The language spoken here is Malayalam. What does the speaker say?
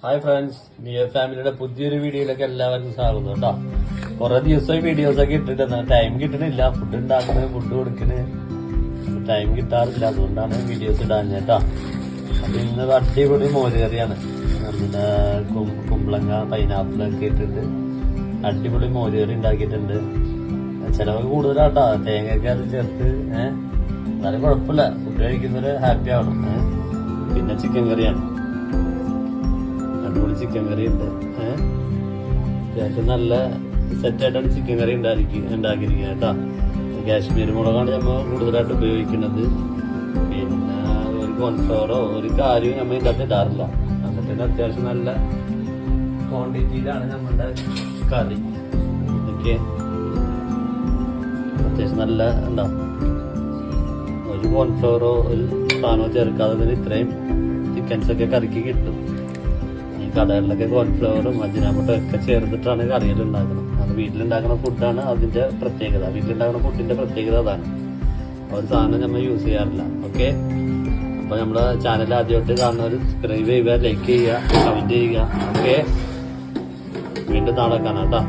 ഹായ് ഫ്രണ്ട്സ്, നിയ ഫാമിലിയുടെ പുതിയൊരു വീഡിയോയിലേക്ക് എല്ലാവർക്കും സ്വാഗതം കേട്ടോ. കുറെ ദിവസമായി വീഡിയോസ് ഒക്കെ ഇട്ടിട്ട് ടൈം കിട്ടണില്ല. ഫുഡ് ഉണ്ടാക്കണ, ഫുഡ് കൊടുക്കണ്, ടൈം കിട്ടാറില്ല. അതുകൊണ്ടാണ് വീഡിയോസ് ഇടാൻ കേട്ടോ. അപ്പൊ ഇന്ന് അടിപൊളി മോരുകറിയാണ്. നമ്മുടെ കുമ്പളങ്ങ പൈനാപ്പിളൊക്കെ ഇട്ടിട്ട് അടിപൊളി മോരുകറി ഉണ്ടാക്കിയിട്ടുണ്ട്. ചിലവ് കൂടുതലാട്ടോ, തേങ്ങയൊക്കെ അത് ചേർത്ത് എന്നാലും കുഴപ്പമില്ല. ഫുഡ് കഴിക്കുന്നവര് ഹാപ്പി ആവണം. പിന്നെ ചിക്കൻ കറിയാണ്, അടിപൊളി ചിക്കൻ കറി ഉണ്ട്. അത്യാവശ്യം നല്ല സെറ്റായിട്ടാണ് ചിക്കൻ കറി ഉണ്ടാക്കിയിരിക്കുന്നത് കേട്ടോ. കാശ്മീരി മുളകാണ് നമ്മൾ കൂടുതലായിട്ട് ഉപയോഗിക്കുന്നത്. പിന്നെ ഒരു കോൺഫ്ലവറോ ഒരു കാര്യവും നമ്മൾ ഇതിനകത്ത് ഇടാറില്ല. എന്നിട്ട് അത്യാവശ്യം നല്ല ക്വാണ്ടിറ്റിയിലാണ് നമ്മളുടെ കറി. ഇതൊക്കെ അത്യാവശ്യം നല്ല ഉണ്ടാവും. ഒരു കോൺഫ്ലവറോ ഒരു സാധനമോ ചേർക്കാതെ തന്നെ ഇത്രയും ചിക്കൻസൊക്കെ കറിക്ക് കിട്ടും. ഈ കടകളിലൊക്കെ കോൺഫ്ലവറും അജിനാമോട്ടോ ഒക്കെ ചേർത്തിട്ടാണ് കറികൾ ഉണ്ടാക്കുന്നത്. അത് വീട്ടിലുണ്ടാക്കുന്ന ഫുഡാണ് അതിന്റെ പ്രത്യേകത. വീട്ടിലുണ്ടാക്കുന്ന ഫുഡിന്റെ പ്രത്യേകത അതാണ്. ഒരു സാധനം നമ്മൾ യൂസ് ചെയ്യാറില്ല. ഓക്കെ, അപ്പൊ നമ്മുടെ ചാനൽ ആദ്യമായിട്ട് കാണുന്നവർ സബ്സ്ക്രൈബ് ചെയ്യുക, ലൈക്ക് ചെയ്യുക, കമന്റ് ചെയ്യുക. ഓക്കെ, വീണ്ടും നാളെ കാണാം കേട്ടോ.